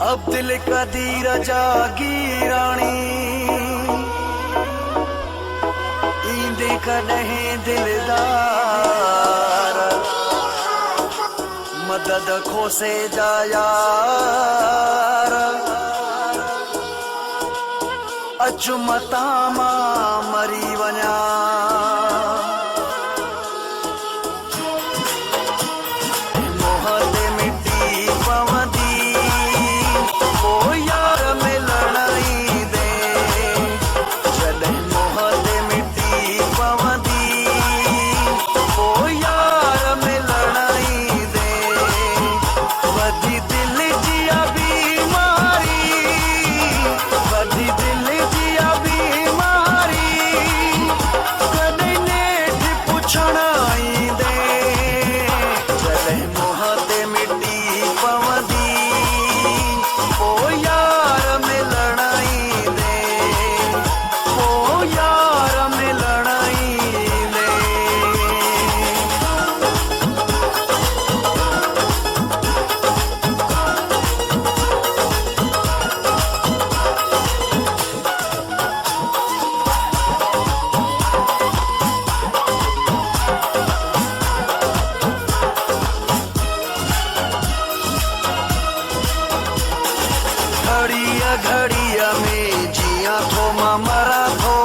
अब दिल का धीरा जागी रानी ईंदे कॾहिं दिलदार मदद खोसे जा यार अचु मता मां मरी वञा घड़िया में जिया थो मां मरा थो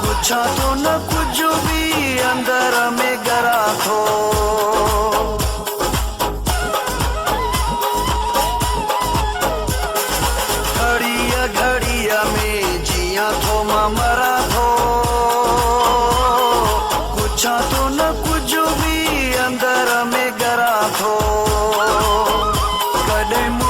कुछ तो न कुछ भी अंदर में गरा थो घड़िया घड़िया में जिया थो मां मरा थो कुछ तो न कुछ भी अंदर में गरा थो कॾहिं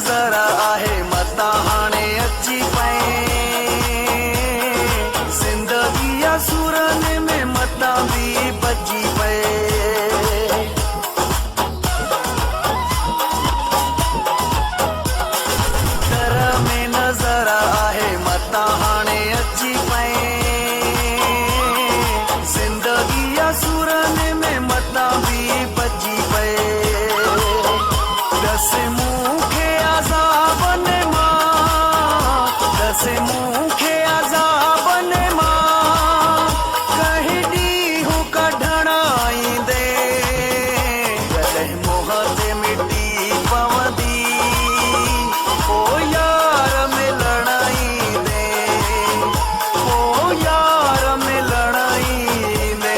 जरा आहे मता हाणे अची पए ज़िंदगी सुरन में मता भी बची पए घर में नजर आहे मता हाणे अची पए ज़िंदगी सुरन में मता भी बची पए दस मुखे अज़ाबन मां कहीं ॾींहुं कढण ईंदे कॾहिं मोह ते मिटी पवंदी पोइ यार मिलण ईंदे पोइ यार मिलण ईंदे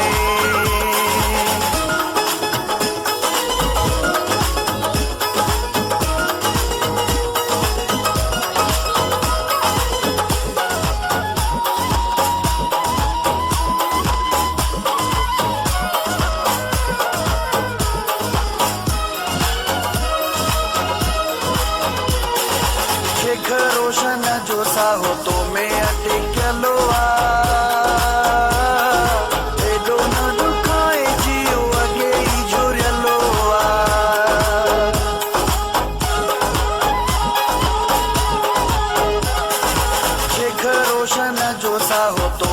रोशन जो साहो तो में अटकलो एडो न दुखाए जियो अगे ई जुरियलो रोशन जो साहो तो